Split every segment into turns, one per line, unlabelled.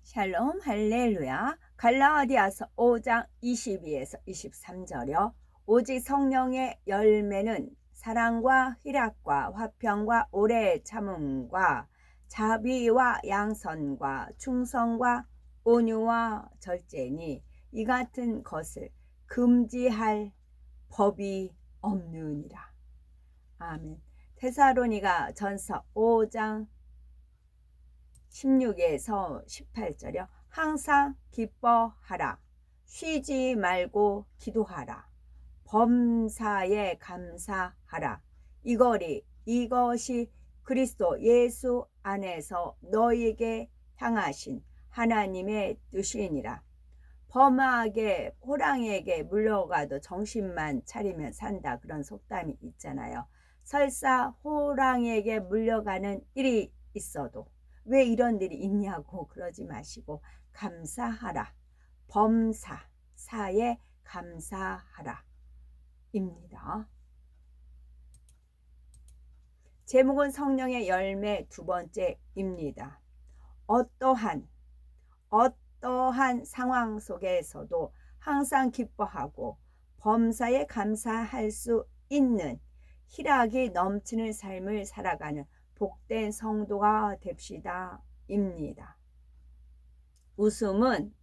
샬롬 할렐루야. 갈라디아서 5장 22에서 23절이요. 오직 성령의 열매는 사랑과 희락과 화평과 오래 참음과 자비와 양선과 충성과 온유와 절제니 이 같은 것을 금지할 법이 없느니라. 아멘. 데살로니가 전서 5장 16에서 18절이요. 항상 기뻐하라. 쉬지 말고 기도하라. 범사에 감사하라. 이것이 그리스도 예수 안에서 너희에게 향하신 하나님의 뜻이니라. 범하게 호랑이에게 물려가도 정신만 차리면 산다, 그런 속담이 있잖아요. 설사 호랑이에게 물려가는 일이 있어도 왜 이런 일이 있냐고 그러지 마시고 감사하라. 범사에 감사하라 입니다. 제목은 성령의 열매 두 번째입니다. 어떠한 상황 속에서도 항상 기뻐하고 범사에 감사할 수 있는 희락이 넘치는 삶을 살아가는 복된 성도가 됩시다 입니다. 웃음은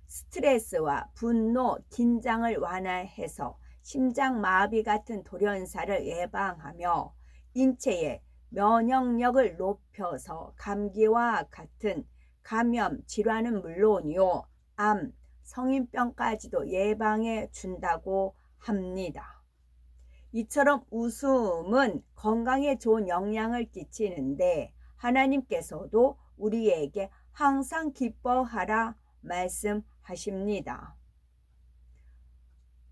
스트레스와 분노, 긴장을 완화해서 심장마비 같은 돌연사를 예방하며 인체의 면역력을 높여서 감기와 같은 감염 질환은 물론이요, 암, 성인병까지도 예방해 준다고 합니다. 이처럼 웃음은 건강에 좋은 영향을 끼치는데 하나님께서도 우리에게 항상 기뻐하라 말씀하십니다.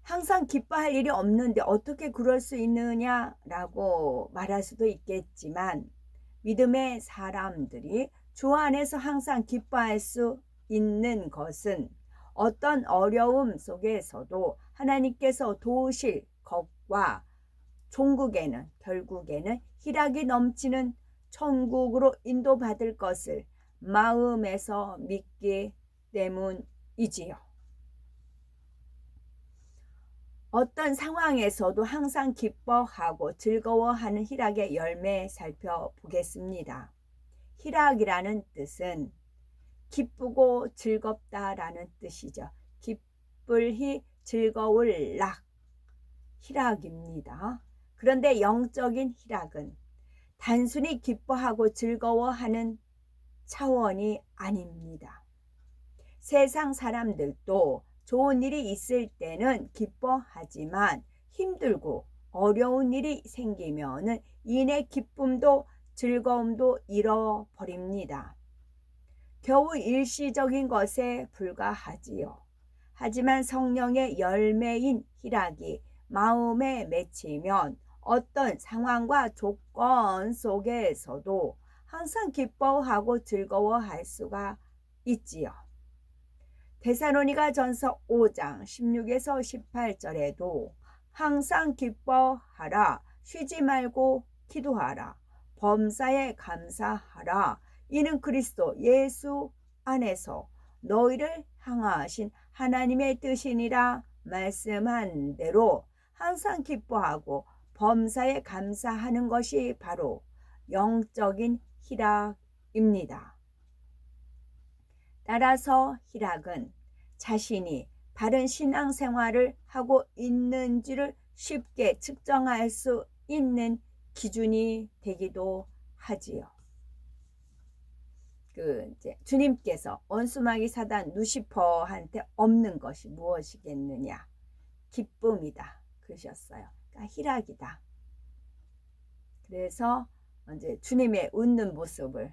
항상 기뻐할 일이 없는데 어떻게 그럴 수 있느냐라고 말할 수도 있겠지만, 믿음의 사람들이 주 안에서 항상 기뻐할 수 있는 것은 어떤 어려움 속에서도 하나님께서 도우실 것과 결국에는 희락이 넘치는 천국으로 인도받을 것을 마음에서 믿기 때문이지요. 어떤 상황에서도 항상 기뻐하고 즐거워하는 희락의 열매 살펴보겠습니다. 희락이라는 뜻은 기쁘고 즐겁다라는 뜻이죠. 기쁠히 즐거울 락, 희락입니다. 그런데 영적인 희락은 단순히 기뻐하고 즐거워하는 차원이 아닙니다. 세상 사람들도 좋은 일이 있을 때는 기뻐하지만 힘들고 어려운 일이 생기면은 이내 기쁨도 즐거움도 잃어버립니다. 겨우 일시적인 것에 불과하지요. 하지만 성령의 열매인 희락이 마음에 맺히면 어떤 상황과 조건 속에서도 항상 기뻐하고 즐거워할 수가 있지요. 데살로니가 전서 5장 16에서 18절에도 항상 기뻐하라, 쉬지 말고 기도하라, 범사에 감사하라, 이는 그리스도 예수 안에서 너희를 향하신 하나님의 뜻이니라 말씀한 대로 항상 기뻐하고 범사에 감사하는 것이 바로 영적인 희락입니다. 따라서 희락은 자신이 바른 신앙생활을 하고 있는지를 쉽게 측정할 수 있는 기준이 되기도 하지요. 이제 주님께서 원수마귀 사단 루시퍼한테 없는 것이 무엇이겠느냐? 기쁨이다 그러셨어요. 그러니까 희락이다. 그래서 이제 주님의 웃는 모습을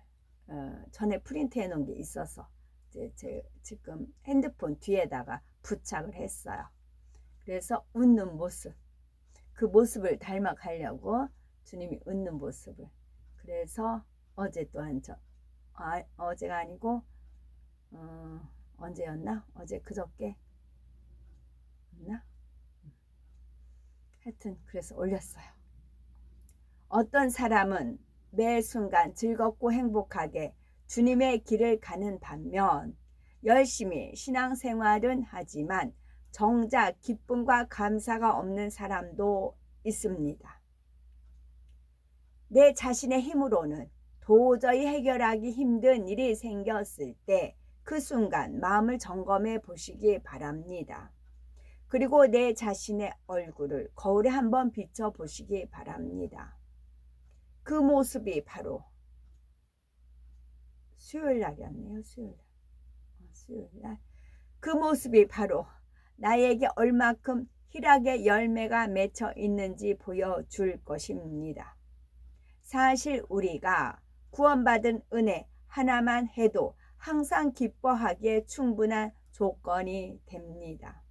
전에 프린트해 놓은 게 있어서 이제 지금 핸드폰 뒤에다가 부착을 했어요. 그래서 웃는 모습, 그 모습을 닮아가려고 주님이 웃는 모습을. 그래서 어제 또한 어제가 아니고 언제였나? 어제 그저께 였나? 하여튼 그래서 올렸어요. 어떤 사람은 매 순간 즐겁고 행복하게 주님의 길을 가는 반면 열심히 신앙생활은 하지만 정작 기쁨과 감사가 없는 사람도 있습니다. 내 자신의 힘으로는 도저히 해결하기 힘든 일이 생겼을 때 그 순간 마음을 점검해 보시기 바랍니다. 그리고 내 자신의 얼굴을 거울에 한번 비춰 보시기 바랍니다. 그 모습이 바로 수요일 날이었네요. 수요일 날. 그 모습이 바로 나에게 얼마큼 희락의 열매가 맺혀 있는지 보여줄 것입니다. 사실 우리가 구원받은 은혜 하나만 해도 항상 기뻐하기에 충분한 조건이 됩니다.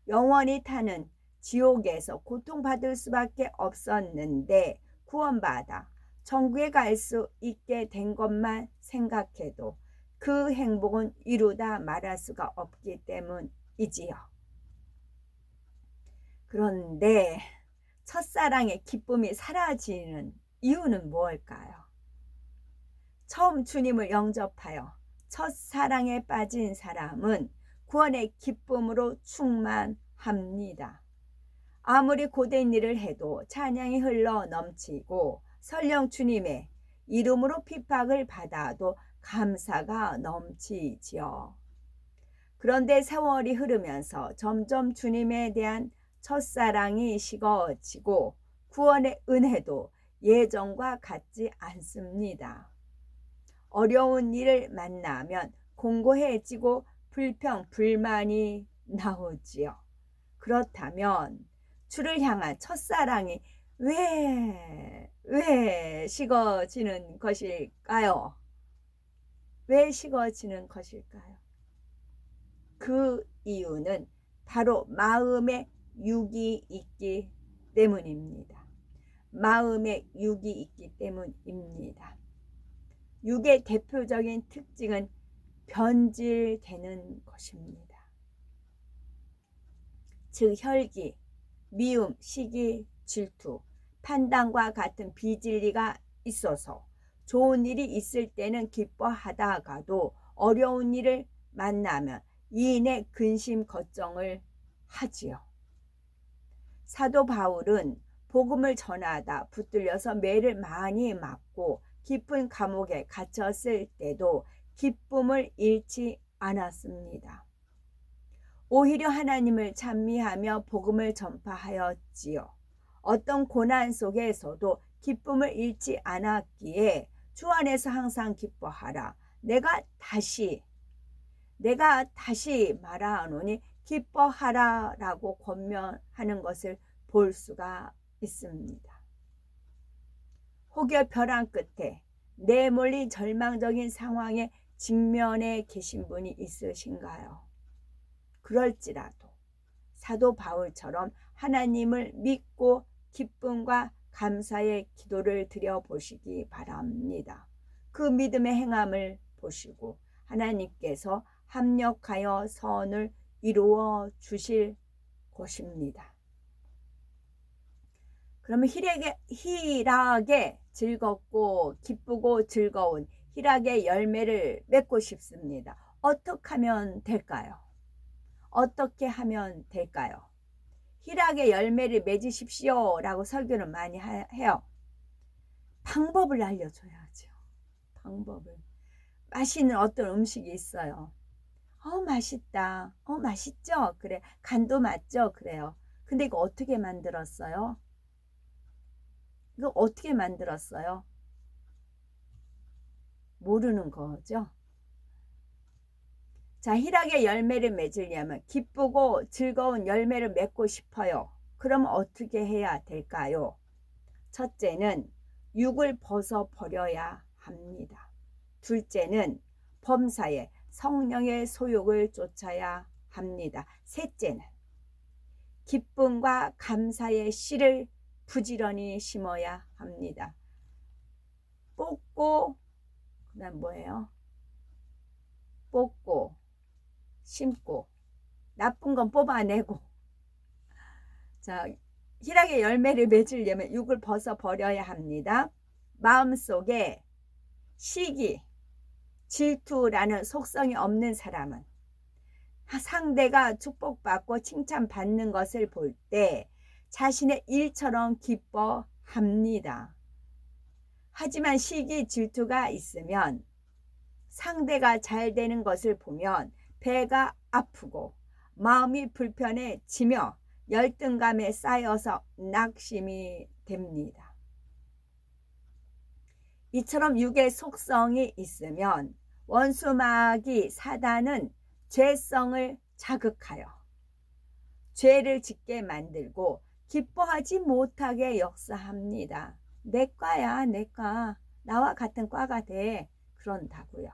영원히 타는 지옥에서 고통받을 수밖에 없었는데 구원받아 천국에 갈 수 있게 된 것만 생각해도 그 행복은 이루다 말할 수가 없기 때문이지요. 그런데 첫사랑의 기쁨이 사라지는 이유는 무엇일까요? 처음 주님을 영접하여 첫사랑에 빠진 사람은 구원의 기쁨으로 충만합니다. 아무리 고된 일을 해도 찬양이 흘러 넘치고 설령 주님의 이름으로 핍박을 받아도 감사가 넘치지요. 그런데 세월이 흐르면서 점점 주님에 대한 첫사랑이 식어지고 구원의 은혜도 예전과 같지 않습니다. 어려운 일을 만나면 공고해지고 불평, 불만이 나오지요. 그렇다면 주를 향한 첫사랑이 왜 식어지는 것일까요? 왜 식어지는 것일까요? 그 이유는 바로 마음에 육이 있기 때문입니다. 마음에 육이 있기 때문입니다. 육의 대표적인 특징은 변질되는 것입니다. 즉 혈기, 미움, 시기, 질투, 판단과 같은 비진리가 있어서 좋은 일이 있을 때는 기뻐하다가도 어려운 일을 만나면 이인의 근심 걱정을 하지요. 사도 바울은 복음을 전하다 붙들려서 매를 많이 맞고 깊은 감옥에 갇혔을 때도 기쁨을 잃지 않았습니다. 오히려 하나님을 찬미하며 복음을 전파하였지요. 어떤 고난 속에서도 기쁨을 잃지 않았기에 주 안에서 항상 기뻐하라. 내가 다시 말하노니 기뻐하라 라고 권면하는 것을 볼 수가 있습니다. 혹여 벼랑 끝에 내몰린 절망적인 상황에 직면해 계신 분이 있으신가요? 그럴지라도 사도 바울처럼 하나님을 믿고 기쁨과 감사의 기도를 드려보시기 바랍니다. 그 믿음의 행함을 보시고 하나님께서 합력하여 선을 이루어 주실 것입니다. 그러면 희락에 즐겁고 기쁘고 즐거운 희락의 열매를 맺고 싶습니다. 어떻게 하면 될까요? 어떻게 하면 될까요? 희락의 열매를 맺으십시오 라고 설교는 많이 해요. 방법을 알려줘야죠. 방법을. 맛있는 어떤 음식이 있어요. 맛있다. 맛있죠? 그래. 간도 맞죠? 그래요. 근데 이거 어떻게 만들었어요? 모르는 거죠. 자, 희락의 열매를 맺으려면 기쁘고 즐거운 열매를 맺고 싶어요. 그럼 어떻게 해야 될까요? 첫째는 육을 벗어버려야 합니다. 둘째는 범사에 성령의 소욕을 쫓아야 합니다. 셋째는 기쁨과 감사의 씨를 부지런히 심어야 합니다. 뽑고 그다음 뭐예요? 뽑고 심고 나쁜 건 뽑아내고. 자, 희락의 열매를 맺으려면 육을 벗어버려야 합니다. 마음속에 시기, 질투라는 속성이 없는 사람은 상대가 축복받고 칭찬받는 것을 볼 때 자신의 일처럼 기뻐합니다. 하지만 시기 질투가 있으면 상대가 잘 되는 것을 보면 배가 아프고 마음이 불편해지며 열등감에 쌓여서 낙심이 됩니다. 이처럼 육의 속성이 있으면 원수마귀 사단은 죄성을 자극하여 죄를 짓게 만들고 기뻐하지 못하게 역사합니다. 내 과야, 내 과. 나와 같은 과가 돼. 그런다고요.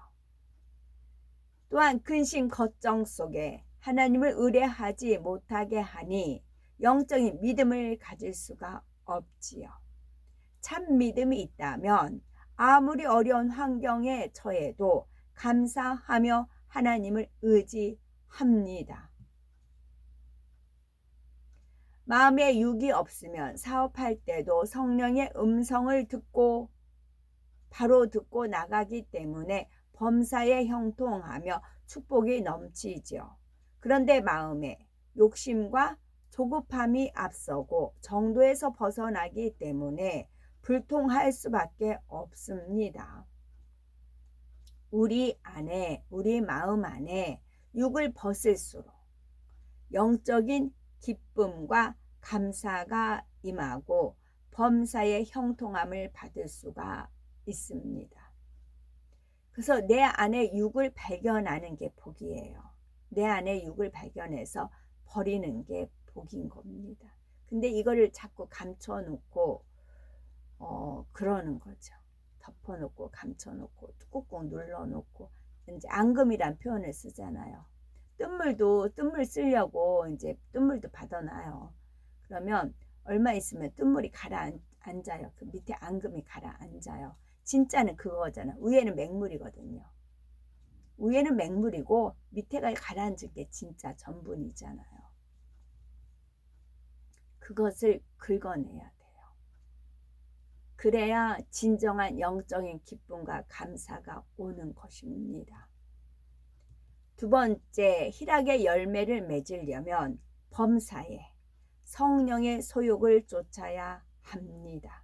또한 근심 걱정 속에 하나님을 의뢰하지 못하게 하니 영적인 믿음을 가질 수가 없지요. 참 믿음이 있다면 아무리 어려운 환경에 처해도 감사하며 하나님을 의지합니다. 마음에 육이 없으면 사업할 때도 성령의 음성을 듣고 바로 듣고 나가기 때문에 범사에 형통하며 축복이 넘치지요. 그런데 마음에 욕심과 조급함이 앞서고 정도에서 벗어나기 때문에 불통할 수밖에 없습니다. 우리 마음 안에 육을 벗을수록 영적인 기쁨과 감사가 임하고 범사의 형통함을 받을 수가 있습니다. 그래서 내 안에 육을 발견하는 게 복이에요. 내 안에 육을 발견해서 버리는 게 복인 겁니다. 근데 이거를 자꾸 감춰놓고 그러는 거죠. 덮어놓고 감춰놓고 꾹꾹 눌러놓고 이제 앙금이란 표현을 쓰잖아요. 뜬물 쓰려고 이제 뜬물도 받아놔요. 그러면 얼마 있으면 뜬물이 가라앉아요. 그 밑에 앙금이 가라앉아요. 진짜는 그거잖아. 위에는 맹물이거든요. 위에는 맹물이고 밑에가 가라앉을 게 진짜 전분이잖아요. 그것을 긁어내야 돼요. 그래야 진정한 영적인 기쁨과 감사가 오는 것입니다. 두 번째, 희락의 열매를 맺으려면 범사에 성령의 소욕을 쫓아야 합니다.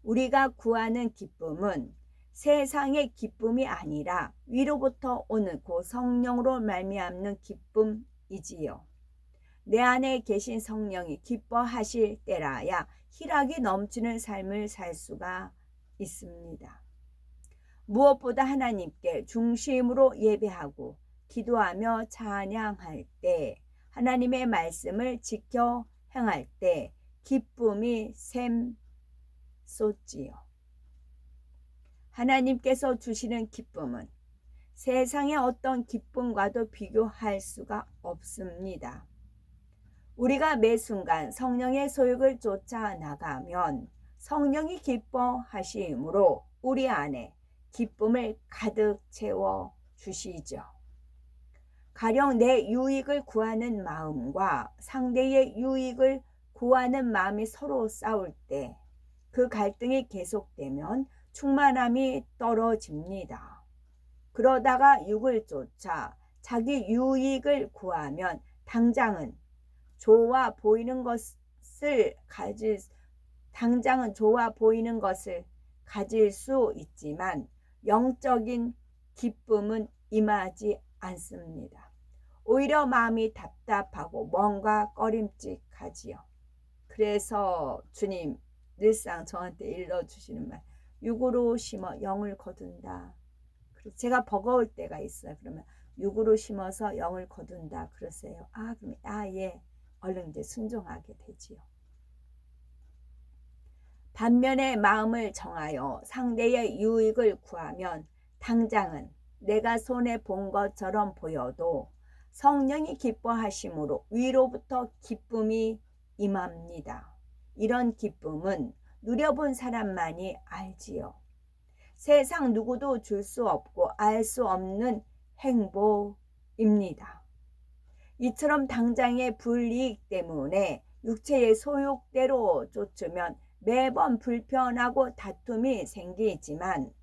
우리가 구하는 기쁨은 세상의 기쁨이 아니라 위로부터 오는 그 성령으로 말미암는 기쁨이지요. 내 안에 계신 성령이 기뻐하실 때라야 희락이 넘치는 삶을 살 수가 있습니다. 무엇보다 하나님께 중심으로 예배하고 기도하며 찬양할 때, 하나님의 말씀을 지켜 행할 때 기쁨이 샘솟지요. 하나님께서 주시는 기쁨은 세상의 어떤 기쁨과도 비교할 수가 없습니다. 우리가 매 순간 성령의 소욕을 쫓아 나가면 성령이 기뻐하심으로 우리 안에 기쁨을 가득 채워 주시죠. 가령 내 유익을 구하는 마음과 상대의 유익을 구하는 마음이 서로 싸울 때 그 갈등이 계속되면 충만함이 떨어집니다. 그러다가 육을 쫓아 자기 유익을 구하면 당장은 좋아 보이는 것을 가질 수 있지만 영적인 기쁨은 임하지 않습니다. 오히려 마음이 답답하고 뭔가 꺼림칙하지요. 그래서 주님 늘상 저한테 일러주시는 말, 육으로 심어 영을 거둔다. 제가 버거울 때가 있어요. 그러면 육으로 심어서 영을 거둔다 그러세요. 그럼 예, 얼른 이제 순종하게 되지요. 반면에 마음을 정하여 상대의 유익을 구하면 당장은 내가 손에 본 것처럼 보여도 성령이 기뻐하심으로 위로부터 기쁨이 임합니다. 이런 기쁨은 누려본 사람만이 알지요. 세상 누구도 줄 수 없고 알 수 없는 행복입니다. 이처럼 당장의 불이익 때문에 육체의 소욕대로 쫓으면 매번 불편하고 다툼이 생기지만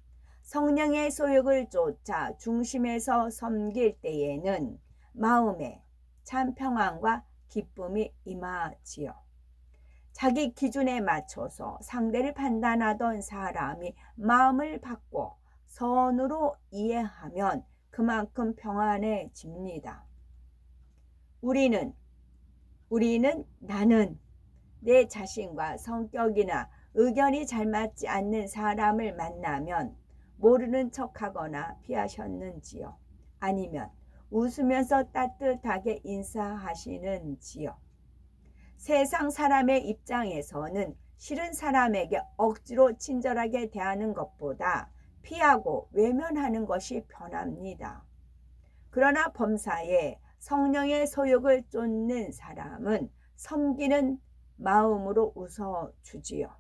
성령의 소욕을 쫓아 중심에서 섬길 때에는 마음에 참 평안과 기쁨이 임하지요. 자기 기준에 맞춰서 상대를 판단하던 사람이 마음을 바꿔 선으로 이해하면 그만큼 평안해집니다. 나는 내 자신과 성격이나 의견이 잘 맞지 않는 사람을 만나면 모르는 척하거나 피하셨는지요? 아니면 웃으면서 따뜻하게 인사하시는지요? 세상 사람의 입장에서는 싫은 사람에게 억지로 친절하게 대하는 것보다 피하고 외면하는 것이 편합니다. 그러나 범사에 성령의 소욕을 쫓는 사람은 섬기는 마음으로 웃어주지요.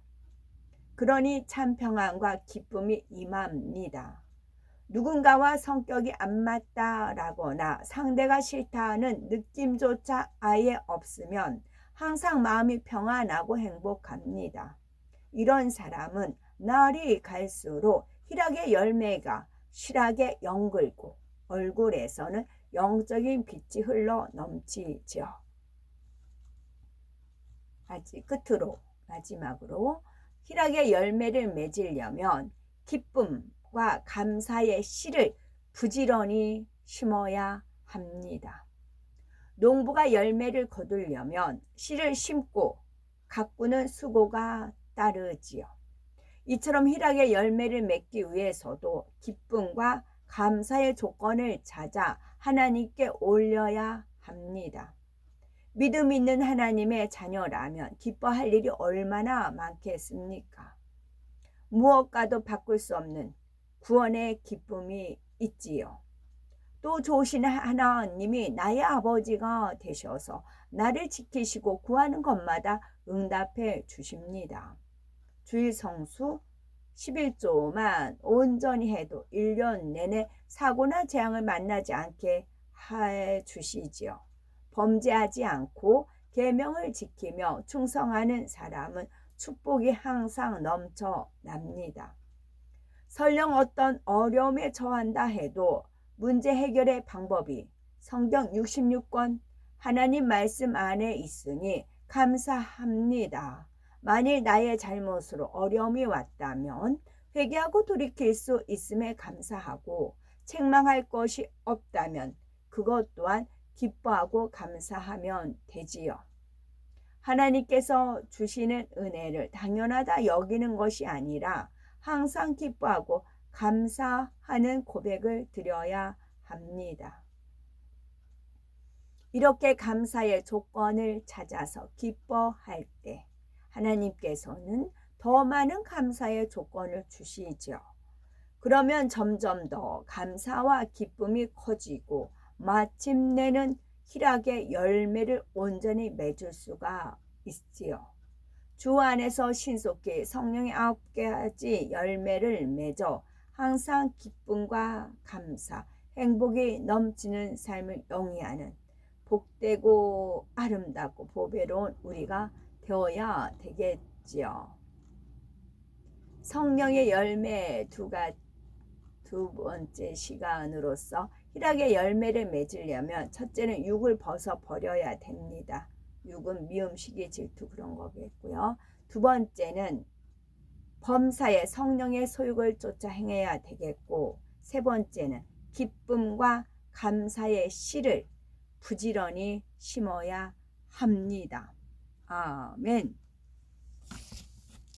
그러니 참 평안과 기쁨이 임합니다. 누군가와 성격이 안 맞다라거나 상대가 싫다는 느낌조차 아예 없으면 항상 마음이 평안하고 행복합니다. 이런 사람은 날이 갈수록 희락의 열매가 실하게 연글고 얼굴에서는 영적인 빛이 흘러 넘치죠. 끝으로 마지막으로 희락의 열매를 맺으려면 기쁨과 감사의 씨를 부지런히 심어야 합니다. 농부가 열매를 거두려면 씨를 심고 가꾸는 수고가 따르지요. 이처럼 희락의 열매를 맺기 위해서도 기쁨과 감사의 조건을 찾아 하나님께 올려야 합니다. 믿음 있는 하나님의 자녀라면 기뻐할 일이 얼마나 많겠습니까? 무엇과도 바꿀 수 없는 구원의 기쁨이 있지요. 또 좋으신 하나님이 나의 아버지가 되셔서 나를 지키시고 구하는 것마다 응답해 주십니다. 주일 성수 11조만 온전히 해도 1년 내내 사고나 재앙을 만나지 않게 해 주시지요. 범죄하지 않고 계명을 지키며 충성하는 사람은 축복이 항상 넘쳐납니다. 설령 어떤 어려움에 처한다 해도 문제 해결의 방법이 성경 66권 하나님 말씀 안에 있으니 감사합니다. 만일 나의 잘못으로 어려움이 왔다면 회개하고 돌이킬 수 있음에 감사하고 책망할 것이 없다면 그것 또한 기뻐하고 감사하면 되지요. 하나님께서 주시는 은혜를 당연하다 여기는 것이 아니라 항상 기뻐하고 감사하는 고백을 드려야 합니다. 이렇게 감사의 조건을 찾아서 기뻐할 때 하나님께서는 더 많은 감사의 조건을 주시죠. 그러면 점점 더 감사와 기쁨이 커지고 마침내는 희락의 열매를 온전히 맺을 수가 있지요. 주 안에서 신속히 성령의 9가지 열매를 맺어 항상 기쁨과 감사, 행복이 넘치는 삶을 영위하는 복되고 아름답고 보배로운 우리가 되어야 되겠지요. 성령의 열매 두 번째 시간으로서 희락의 열매를 맺으려면 첫째는 육을 벗어버려야 됩니다. 육은 미움, 시기, 질투 그런 거겠고요. 두 번째는 범사에 성령의 소욕을 쫓아 행해야 되겠고, 세 번째는 기쁨과 감사의 씨를 부지런히 심어야 합니다. 아멘.